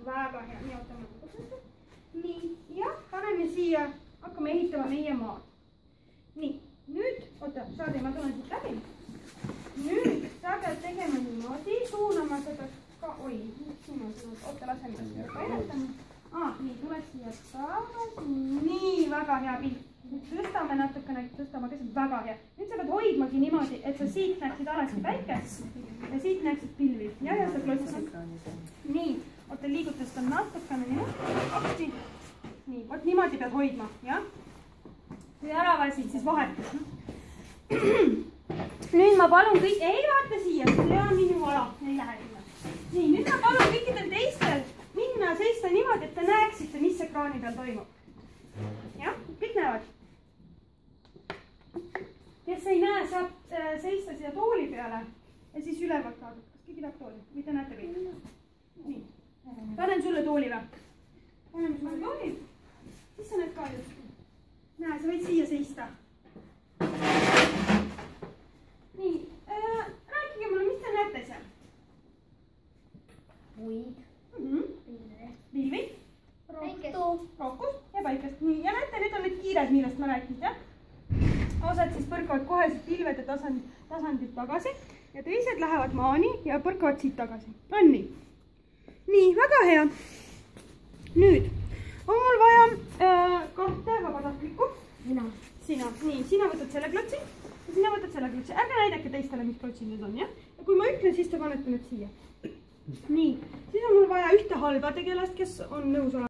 väga hea. Nii, ootame. Nii, ja paneme siia, hakkame ehitama meie maad. Nii, nüüd, oota, Saadi, ma tulen siit läbi. Nüüd sa pead tegema niimoodi, suunama seda ka, oi, oota, laseme seda painetama. Nii, tule siia tagasi. Nii, väga hea pilt. Nüüd tõstame natukene, tõstame, kes on väga hea. Nüüd sa pead hoidmagi niimoodi, et sa siit näeksid alati päikest ja siit näeksid pilvi. Ja sa klotsid. Nii, oota, liiguta seda natukene niimoodi. Nii, vot niimoodi pead hoidma, jah? Kui ära väsid, siis vahetus. Nüüd ma palun kõik, ei vaata siia, see on minu ala, ei lähe sinna. Nii, nüüd ma palun kõikidel teistel minna seista niimoodi, et te näeksite, mis ekraani peal toimub. Jah, kõik näevad. Kes ei näe, saab seista siia tooli peale ja siis ülevalt vaadata. Kas keegi tahab tooli? Või te näete kõik? Nii. Panen sulle tooli või? Panen sulle tooli. Siis sa näed ka just. Näe, sa võid siia seista. Nii. Rääkige mulle, mis te näete seal? Puid. Pilvi. Rookus ja päikest. Nii, ja näete, nüüd on need kiired, millest ma rääkinud, jah? Osad siis põrkavad kohe siit pilvede tasandit tagasi ja teised lähevad maani ja põrkavad siit tagasi. On nii? Nii, väga hea. Nüüd on mul vaja kahte vabatahtlikku. Sina. Nii, sina võtad selle klotsi ja sina võtad selle klotsi. Ärge näidake teistele, mis klotsi need on, jah? Ja kui ma ütlen, siis te panete need siia. Nii, siis on mul vaja ühte halba tegelast, kes on nõus olema.